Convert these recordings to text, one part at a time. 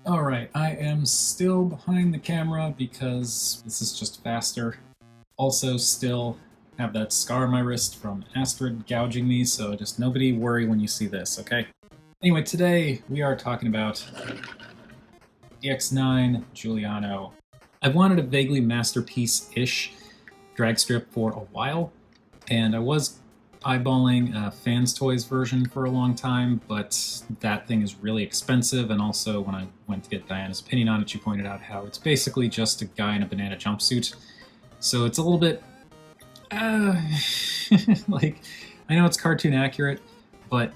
Alright, I am still behind the camera because this is just faster. Also, still have that scar on my wrist from Astrid gouging me, so just nobody worry when you see this, okay? Anyway, today we are talking about DX9 Giuliano. I've wanted a vaguely masterpiece-ish drag strip for a while, and I was eyeballing a Fans Toys version for a long time, but that thing is really expensive, and also when I went to get Diana's opinion on it, she pointed out how it's basically just a guy in a banana jumpsuit. So it's a little bit, uh, like, I know it's cartoon accurate, but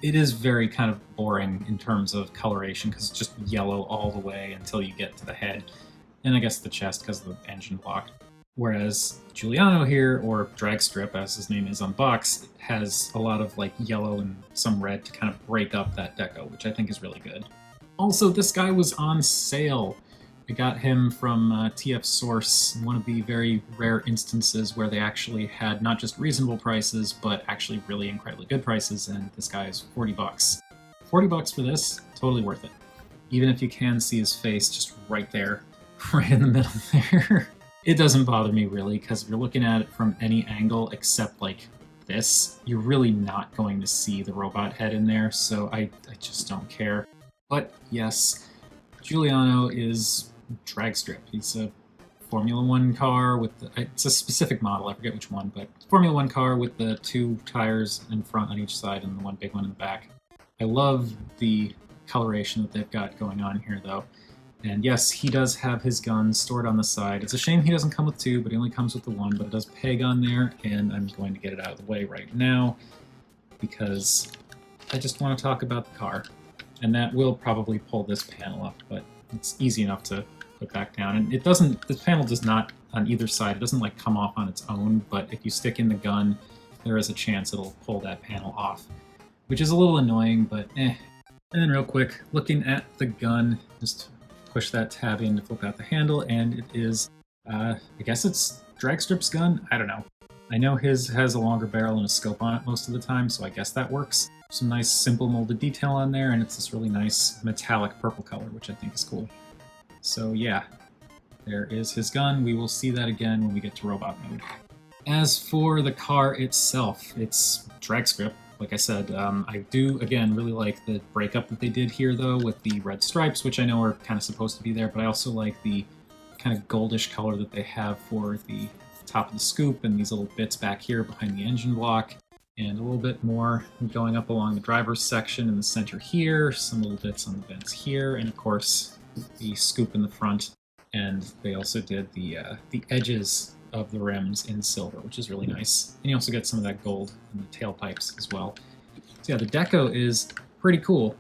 it is very kind of boring in terms of coloration because it's just yellow all the way until you get to the head, and I guess the chest because of the engine block. Whereas Giuliano here, or Dragstrip as his name is on box, has a lot of like yellow and some red to kind of break up that deco, which I think is really good. Also, this guy was on sale. I got him from TF Source, one of the very rare instances where they actually had not just reasonable prices, but actually really incredibly good prices, and this guy is 40 bucks. 40 bucks for this, totally worth it. Even if you can see his face just right there, right in the middle there. It doesn't bother me really, because if you're looking at it from any angle except like this, you're really not going to see the robot head in there, so I just don't care. But yes, Giuliano is Dragstrip. He's a Formula One car with it's a specific model, I forget which one, but Formula One car with the two tires in front on each side and the one big one in the back. I love the coloration that they've got going on here though. And yes, he does have his gun stored on the side. It's a shame he doesn't come with two, but he only comes with the one, but it does peg on there, and I'm going to get it out of the way right now because I just want to talk about the car. And that will probably pull this panel up, but it's easy enough to put back down. And it doesn't, this panel does not, on either side, it doesn't like come off on its own, but if you stick in the gun, there is a chance it'll pull that panel off, which is a little annoying, but eh. And then real quick, looking at the gun, just push that tab in to flip out the handle, and it is, I guess it's Dragstrip's gun? I don't know. I know his has a longer barrel and a scope on it most of the time, so I guess that works. Some nice simple molded detail on there, and it's this really nice metallic purple color, which I think is cool. So yeah, there is his gun. We will see that again when we get to robot mode. As for the car itself, it's Dragstrip. Like I said, I do, again, really like the breakup that they did here, though, with the red stripes, which I know are kind of supposed to be there, but I also like the kind of goldish color that they have for the top of the scoop and these little bits back here behind the engine block, and a little bit more going up along the driver's section in the center here, some little bits on the vents here, and of course the scoop in the front. And they also did the edges of the rims in silver, which is really nice. And you also get some of that gold in the tailpipes as well. So yeah, the deco is pretty cool.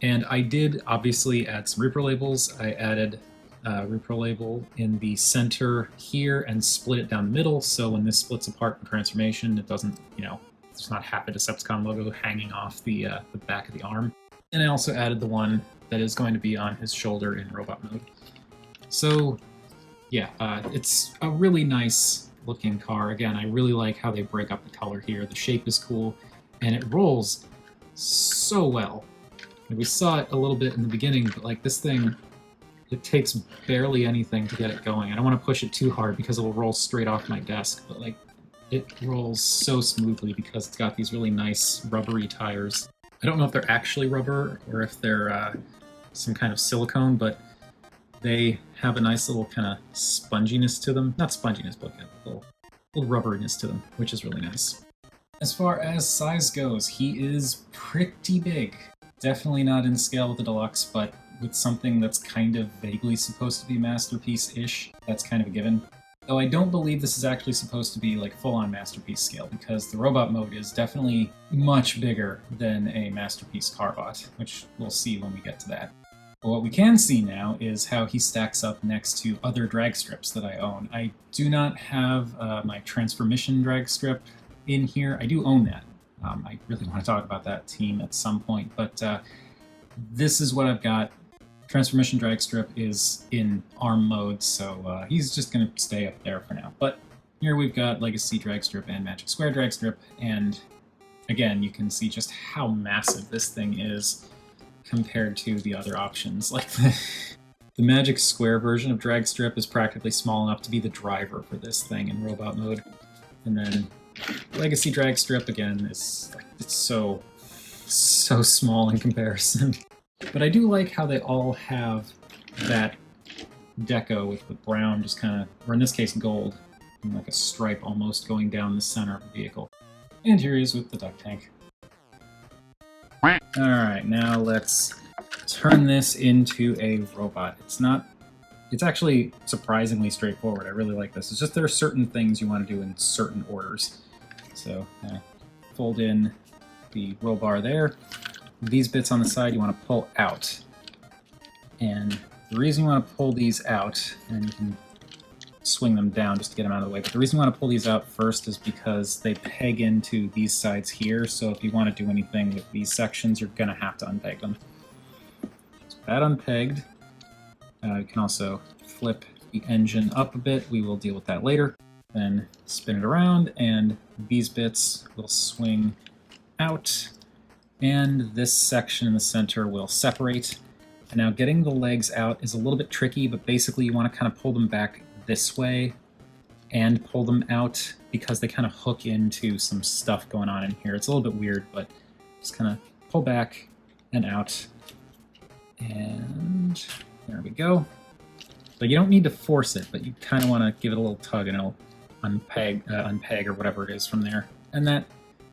And I did obviously add some repro labels. I added a repro label in the center here and split it down the middle, so when this splits apart in transformation, it doesn't, there's not half a Decepticon logo hanging off the back of the arm. And I also added the one that is going to be on his shoulder in robot mode. So yeah, it's a really nice looking car. Again, I really like how they break up the color here. The shape is cool, and it rolls so well. And we saw it a little bit in the beginning, but like this thing, it takes barely anything to get it going. I don't want to push it too hard because it will roll straight off my desk, but like it rolls so smoothly because it's got these really nice rubbery tires. I don't know if they're actually rubber or if they're some kind of silicone, but they have a nice little kind of sponginess to them. Not sponginess, but a little rubberiness to them, which is really nice. As far as size goes, he is pretty big. Definitely not in scale with the Deluxe, but with something that's kind of vaguely supposed to be Masterpiece-ish, that's kind of a given. Though I don't believe this is actually supposed to be like full-on Masterpiece scale, because the robot mode is definitely much bigger than a Masterpiece Carbot, which we'll see when we get to that. But what we can see now is how he stacks up next to other drag strips that I own. I do not have my Transformission drag strip in here. I do own that. I really want to talk about that team at some point, but this is what I've got. Transformission drag strip is in ARM mode, so he's just going to stay up there for now. But here we've got Legacy drag strip and Magic Square drag strip, and again, you can see just how massive this thing is. compared to the other options. Like the Magic Square version of Dragstrip is practically small enough to be the driver for this thing in robot mode. And then Legacy Dragstrip, again, is like, it's so small in comparison. But I do like how they all have that deco with the brown just kind of, or in this case gold, and like a stripe almost going down the center of the vehicle. And here he is with the duck tank. Alright, now let's turn this into a robot. It's actually surprisingly straightforward. I really like this. It's just there are certain things you want to do in certain orders. So, fold in the roll bar there. These bits on the side you want to pull out. And the reason you want to pull these out, and you can swing them down just to get them out of the way, but the reason you want to pull these out first is because they peg into these sides here, so if you want to do anything with these sections, you're going to have to unpeg them. So that unpegged. You can also flip the engine up a bit. We will deal with that later. Then spin it around, and these bits will swing out, and this section in the center will separate. And now getting the legs out is a little bit tricky, but basically you want to kind of pull them back this way and pull them out because they kind of hook into some stuff going on in here. It's a little bit weird, but just kind of pull back and out. And there we go. But you don't need to force it, but you kind of want to give it a little tug and it'll unpeg or whatever it is from there. And that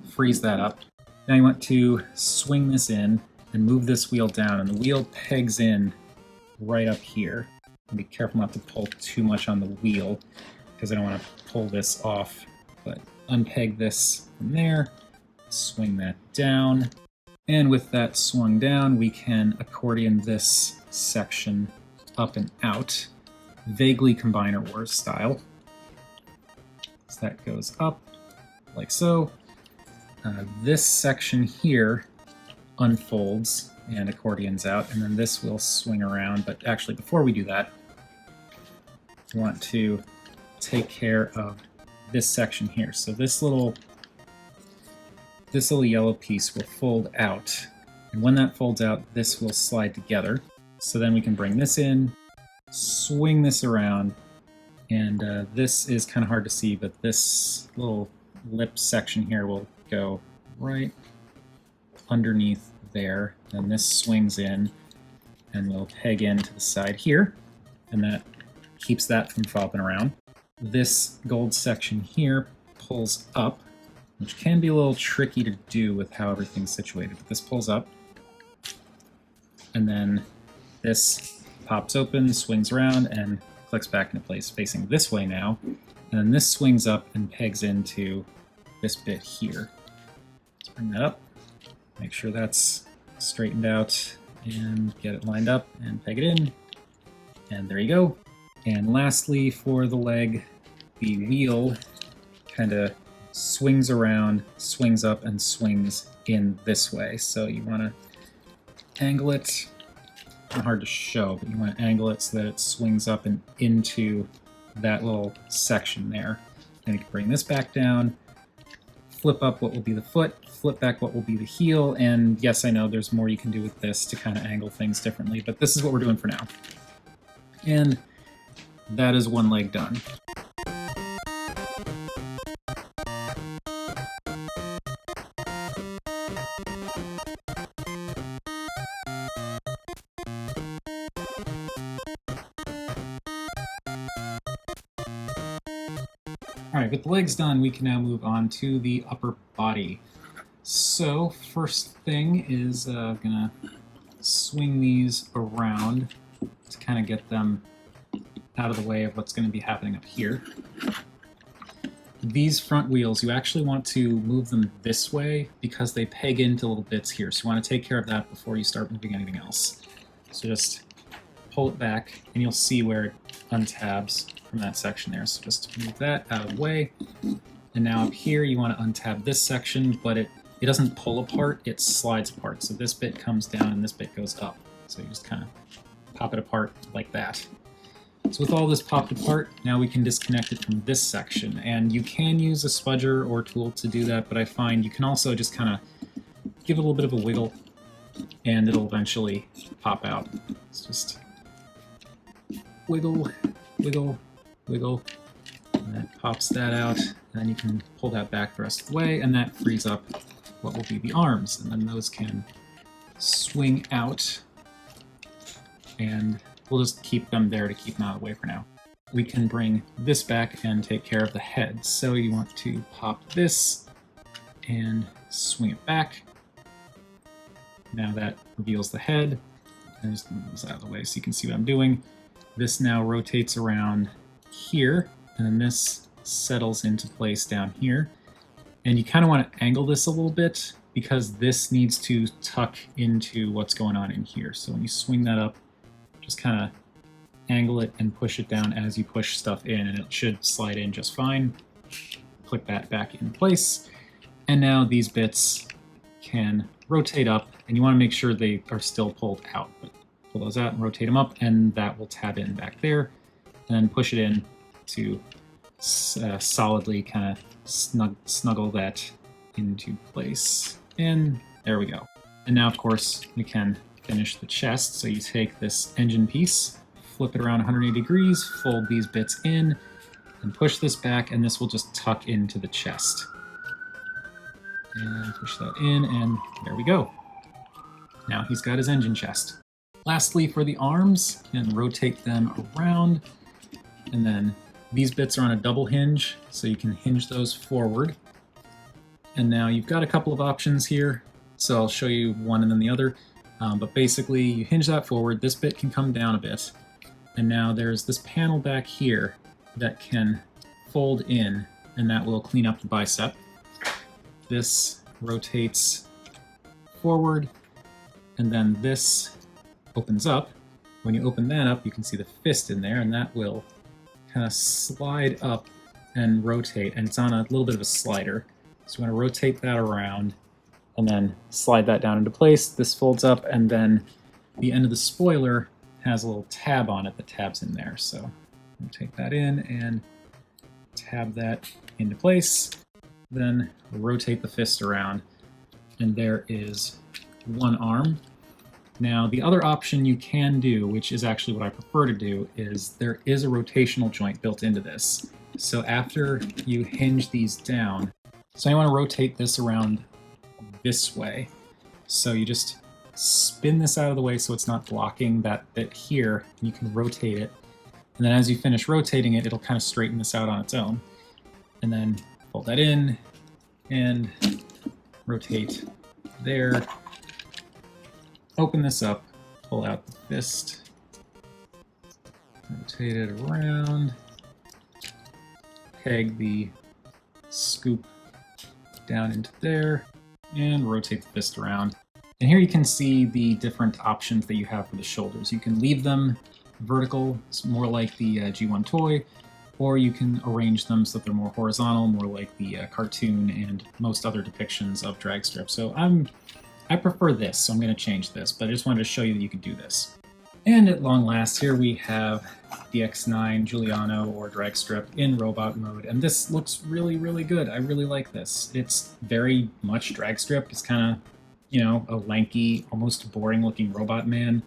frees that up. Now you want to swing this in and move this wheel down, and the wheel pegs in right up here. And be careful not to pull too much on the wheel, because I don't want to pull this off. But unpeg this from there, swing that down, and with that swung down, we can accordion this section up and out, vaguely Combiner Wars style. So that goes up, like so. This section here unfolds and accordions out, and then this will swing around. But actually, before we do that, we want to take care of this section here. So this little yellow piece will fold out, and when that folds out, this will slide together. So then we can bring this in, swing this around, and this is kind of hard to see, but this little lip section here will go right underneath there, and this swings in and we'll peg into the side here, and that keeps that from flopping around. This gold section here pulls up, which can be a little tricky to do with how everything's situated, but this pulls up, and then this pops open, swings around, and clicks back into place facing this way now, and then this swings up and pegs into this bit here. Let's bring that up, make sure that's straightened out, and get it lined up, and peg it in, and there you go. And lastly, for the leg, the wheel kind of swings around, swings up, and swings in this way. So you want to angle it, not hard to show, but you want to angle it so that it swings up and into that little section there. Then you can bring this back down, flip up what will be the foot, flip back what will be the heel, and yes, I know there's more you can do with this to kind of angle things differently, but this is what we're doing for now. And that is one leg done. Alright, with the legs done, we can now move on to the upper body. So, first thing is I'm gonna swing these around to kind of get them out of the way of what's going to be happening up here. These front wheels, you actually want to move them this way because they peg into little bits here, so you want to take care of that before you start moving anything else. So just pull it back, and you'll see where it untabs from that section there. So just move that out of the way. And now up here, you want to untab this section, but it doesn't pull apart, it slides apart. So this bit comes down and this bit goes up. So you just kind of pop it apart like that. So with all this popped apart, now we can disconnect it from this section. And you can use a spudger or tool to do that, but I find you can also just kind of give it a little bit of a wiggle and it'll eventually pop out. It's just wiggle, wiggle, wiggle, and that pops that out, and then you can pull that back the rest of the way, and that frees up what will be the arms, and then those can swing out, and we'll just keep them there to keep them out of the way for now. We can bring this back and take care of the head. So you want to pop this and swing it back. Now that reveals the head. And just move this out of the way so you can see what I'm doing. This now rotates around here, and then this settles into place down here. And you kind of want to angle this a little bit because this needs to tuck into what's going on in here. So when you swing that up, just kind of angle it and push it down as you push stuff in, and it should slide in just fine. Click that back in place. And now these bits can rotate up, and you want to make sure they are still pulled out. But pull those out and rotate them up, and that will tab in back there. And then push it in to solidly kind of snuggle that into place. And there we go. And now, of course, we can finish the chest. So you take this engine piece, flip it around 180 degrees, fold these bits in, and push this back, and this will just tuck into the chest. And push that in, and there we go. Now he's got his engine chest. Lastly, for the arms, you can rotate them around, and then these bits are on a double hinge, so you can hinge those forward. And now you've got a couple of options here, so I'll show you one and then the other. But basically, you hinge that forward, this bit can come down a bit, and now there's this panel back here that can fold in, and that will clean up the bicep. This rotates forward, and then this opens up. When you open that up, you can see the fist in there, and that will kind of slide up and rotate, and it's on a little bit of a slider. So you want to rotate that around and then slide that down into place. This folds up, and then the end of the spoiler has a little tab on it that tabs in there. So we'll take that in and tab that into place. Then rotate the fist around, and there is one arm. Now, the other option you can do, which is actually what I prefer to do, is there is a rotational joint built into this. So after you hinge these down, so you want to rotate this around this way. So you just spin this out of the way so it's not blocking that bit here, and you can rotate it. And then as you finish rotating it, it'll kind of straighten this out on its own. And then fold that in and rotate there. Open this up, pull out the fist, rotate it around, peg the scoop down into there, and rotate the fist around. And here you can see the different options that you have for the shoulders. You can leave them vertical, it's more like the G1 toy, or you can arrange them so that they're more horizontal, more like the cartoon and most other depictions of Dragstrip. So I prefer this, so I'm going to change this, but I just wanted to show you that you could do this. And at long last, here we have DX9 Giuliano or Dragstrip in robot mode, and this looks really, really good. I really like this. It's very much Dragstrip. It's kind of, you know, a lanky, almost boring-looking robot man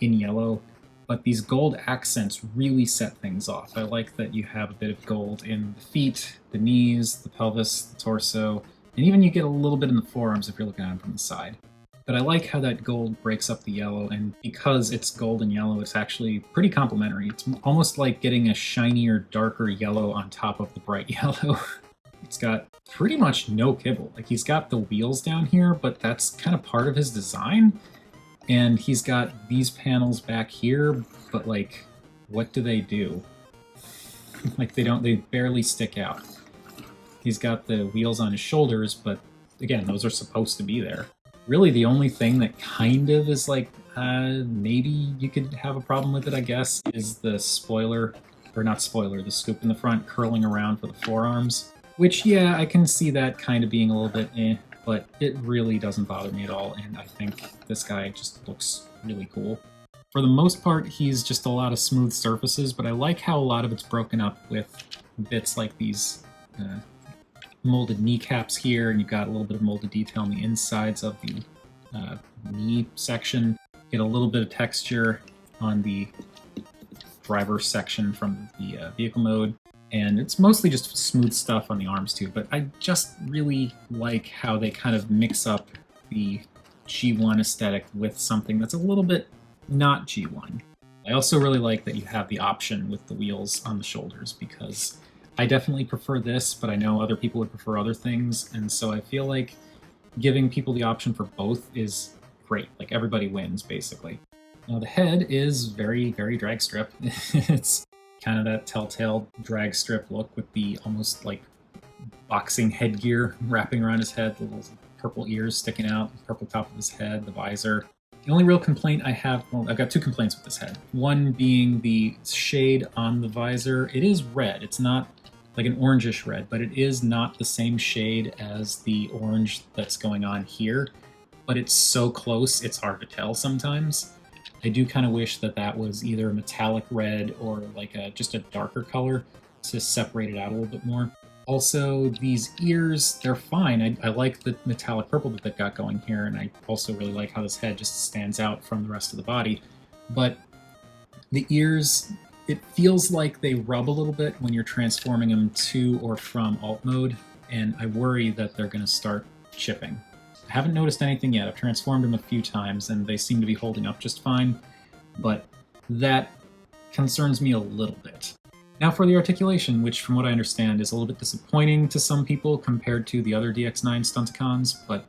in yellow, but these gold accents really set things off. I like that you have a bit of gold in the feet, the knees, the pelvis, the torso, and even you get a little bit in the forearms if you're looking at them from the side. But I like how that gold breaks up the yellow, and because it's gold and yellow, it's actually pretty complementary. It's almost like getting a shinier, darker yellow on top of the bright yellow. It's got pretty much no kibble. Like, he's got the wheels down here, but that's kind of part of his design. And he's got these panels back here, but like, what do they do? Like, they barely stick out. He's got the wheels on his shoulders, but again, those are supposed to be there. Really, the only thing that kind of is like, maybe you could have a problem with it, I guess, is the spoiler, or not spoiler, the scoop in the front curling around for the forearms. Which, yeah, I can see that kind of being a little bit but it really doesn't bother me at all, and I think this guy just looks really cool. For the most part, he's just a lot of smooth surfaces, but I like how a lot of it's broken up with bits like these molded kneecaps here, and you've got a little bit of molded detail on the insides of the knee section. Get a little bit of texture on the driver section from the vehicle mode. And it's mostly just smooth stuff on the arms too, but I just really like how they kind of mix up the G1 aesthetic with something that's a little bit not G1. I also really like that you have the option with the wheels on the shoulders, because I definitely prefer this, but I know other people would prefer other things, and so I feel like giving people the option for both is great. Like, everybody wins, basically. Now, the head is very, very drag strip. It's kind of that telltale drag strip look with the almost like boxing headgear wrapping around his head, the little purple ears sticking out, the purple top of his head, the visor. The only real complaint I have, well, I've got two complaints with this head. One being the shade on the visor. It is red. It's not like an orangish red, but it is not the same shade as the orange that's going on here. But it's so close, it's hard to tell sometimes. I do kind of wish that that was either a metallic red or like just a darker color to separate it out a little bit more. Also, these ears, they're fine. I like the metallic purple that they've got going here, and I also really like how this head just stands out from the rest of the body. But the ears, it feels like they rub a little bit when you're transforming them to or from alt mode, and I worry that they're going to start chipping. I haven't noticed anything yet. I've transformed them a few times, and they seem to be holding up just fine, but that concerns me a little bit. Now for the articulation, which from what I understand is a little bit disappointing to some people compared to the other DX9 Stunticons, but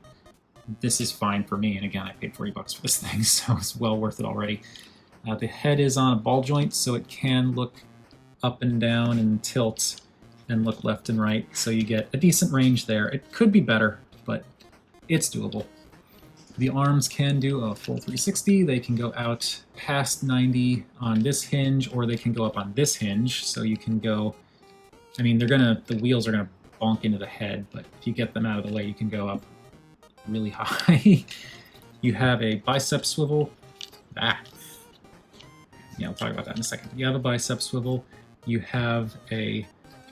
this is fine for me, and again, I paid 40 bucks for this thing, so it's well worth it already. The head is on a ball joint, so it can look up and down and tilt and look left and right, so you get a decent range there. It could be better, but it's doable. The arms can do a full 360. They can go out past 90 on this hinge, or they can go up on this hinge. So you can go, I mean, the wheels are gonna bonk into the head, but if you get them out of the way, you can go up really high. You have a bicep swivel. Yeah, we'll talk about that in a second. You have a bicep swivel. You have a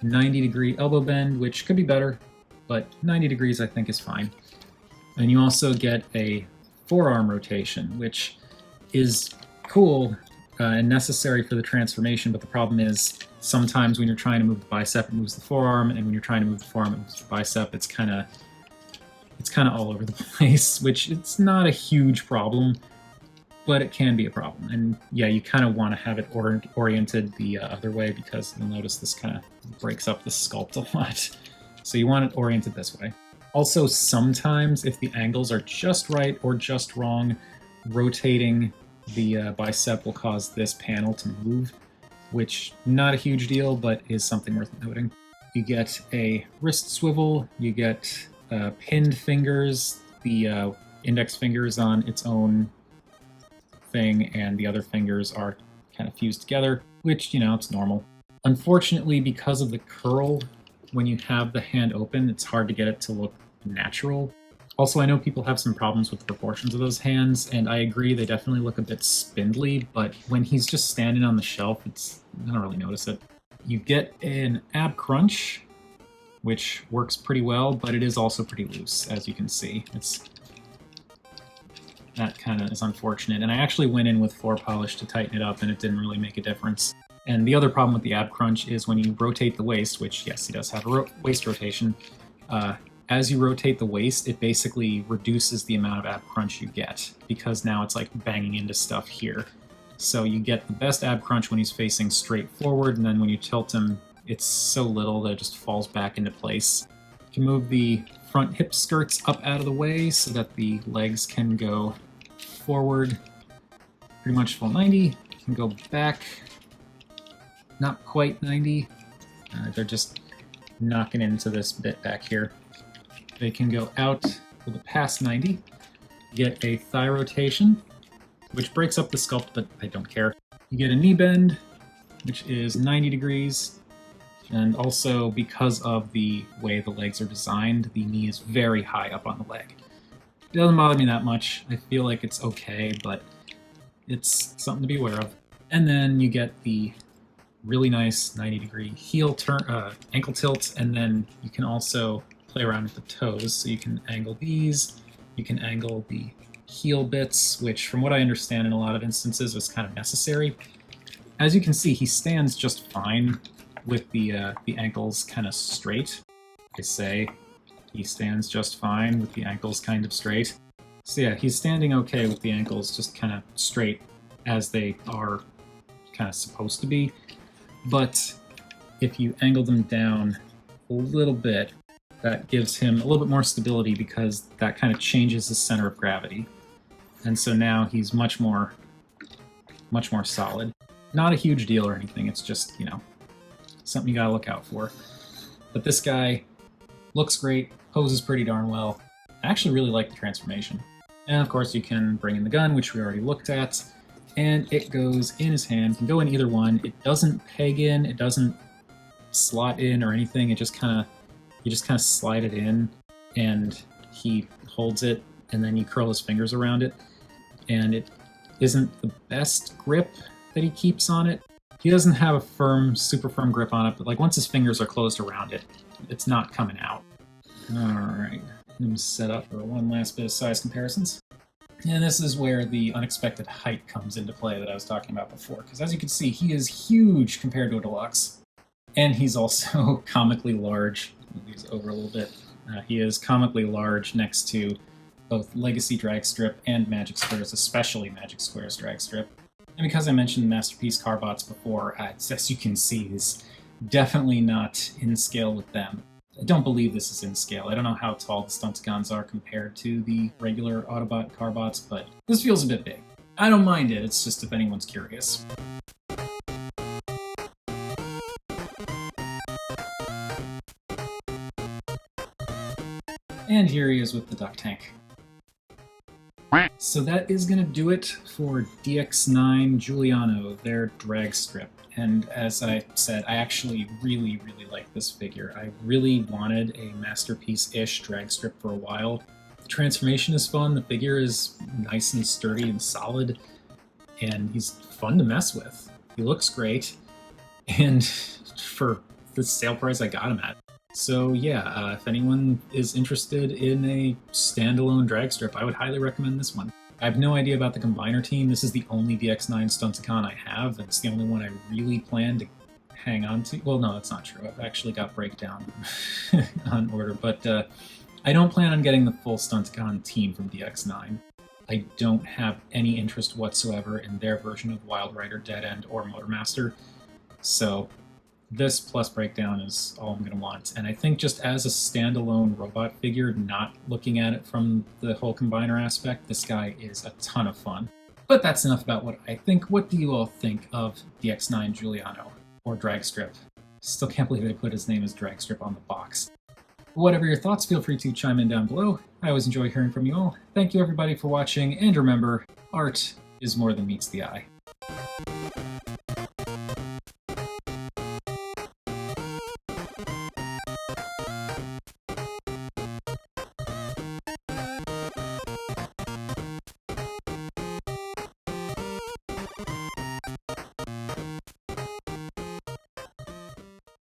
90-degree elbow bend, which could be better, but 90 degrees I think is fine. And you also get a forearm rotation, which is cool and necessary for the transformation, but the problem is sometimes when you're trying to move the bicep, it moves the forearm, and when you're trying to move the forearm, it moves the bicep. It's kind of all over the place, which it's not a huge problem, but it can be a problem. And yeah, you kind of want to have it oriented the other way, because you'll notice this kind of breaks up the sculpt a lot. So you want it oriented this way. Also, sometimes if the angles are just right or just wrong, rotating the bicep will cause this panel to move, which not a huge deal, but is something worth noting. You get a wrist swivel, you get pinned fingers, the index finger is on its own thing, and the other fingers are kind of fused together, which, it's normal. Unfortunately, because of the curl, when you have the hand open, it's hard to get it to look natural. Also, I know people have some problems with the proportions of those hands, and I agree, they definitely look a bit spindly, but when he's just standing on the shelf, I don't really notice it. You get an ab crunch, which works pretty well, but it is also pretty loose, as you can see. That kind of is unfortunate, and I actually went in with floor polish to tighten it up, and it didn't really make a difference. And the other problem with the ab crunch is when you rotate the waist, which, yes, he does have a waist rotation, as you rotate the waist, it basically reduces the amount of ab crunch you get, because now it's like banging into stuff here. So you get the best ab crunch when he's facing straight forward, and then when you tilt him, it's so little that it just falls back into place. You can move the front hip skirts up out of the way so that the legs can go forward pretty much full 90. You can go back, not quite 90. They're just knocking into this bit back here. They can go out a little past 90. Get a thigh rotation, which breaks up the sculpt, but I don't care. You get a knee bend, which is 90 degrees. And also, because of the way the legs are designed, the knee is very high up on the leg. It doesn't bother me that much. I feel like it's okay, but it's something to be aware of. And then you get the really nice 90-degree heel turn, ankle tilt, and then you can also play around with the toes. So you can angle these, you can angle the heel bits, which from what I understand in a lot of instances was kind of necessary. As you can see, he stands just fine with the ankles kind of straight. I say he stands just fine with the ankles kind of straight. So yeah, he's standing okay with the ankles just kind of straight as they are kind of supposed to be. But if you angle them down a little bit, that gives him a little bit more stability because that kind of changes his center of gravity. And so now he's much more solid. Not a huge deal or anything, it's just, you know, something you gotta look out for. But this guy looks great, poses pretty darn well. I actually really like the transformation. And of course you can bring in the gun, which we already looked at, and it goes in his hand. It can go in either one. It doesn't peg in, it doesn't slot in or anything, it just kind of, you just kind of slide it in, and he holds it, and then you curl his fingers around it, and it isn't the best grip that he keeps on it. He doesn't have a firm, super firm grip on it, but like once his fingers are closed around it, it's not coming out. Alright, I'm set up for one last bit of size comparisons. And this is where the unexpected height comes into play that I was talking about before, because as you can see, he is huge compared to a deluxe. And he's also comically large. Move these over a little bit. He is comically large next to both Legacy Dragstrip and Magic Square's, especially Magic Square's Dragstrip. And because I mentioned Masterpiece Carbots before, as you can see, he's definitely not in scale with them. I don't believe this is in scale. I don't know how tall the Stunticons are compared to the regular Autobot Carbots, but this feels a bit big. I don't mind it, it's just if anyone's curious. And here he is with the duck tank. So that is going to do it for DX9 Giuliano, their Dragstrip. And as I said, I actually really like this figure. I really wanted a Masterpiece-ish Dragstrip for a while. The transformation is fun, the figure is nice and sturdy and solid, and he's fun to mess with. He looks great, and for the sale price I got him at. So yeah, if anyone is interested in a standalone Dragstrip, I would highly recommend this one. I have no idea about the Combiner team. This is the only DX9 Stunticon I have, and it's the only one I really plan to hang on to. Well, no, that's not true. I've actually got Breakdown on order, but I don't plan on getting the full Stunticon team from DX9. I don't have any interest whatsoever in their version of Wild Rider, Dead End, or Motormaster, so this plus Breakdown is all I'm going to want. And I think just as a standalone robot figure, not looking at it from the whole Combiner aspect, this guy is a ton of fun. But that's enough about what I think. What do you all think of DX9 Giuliano, or Dragstrip? Still can't believe they put his name as Dragstrip on the box. Whatever your thoughts, feel free to chime in down below. I always enjoy hearing from you all. Thank you everybody for watching, and remember, art is more than meets the eye.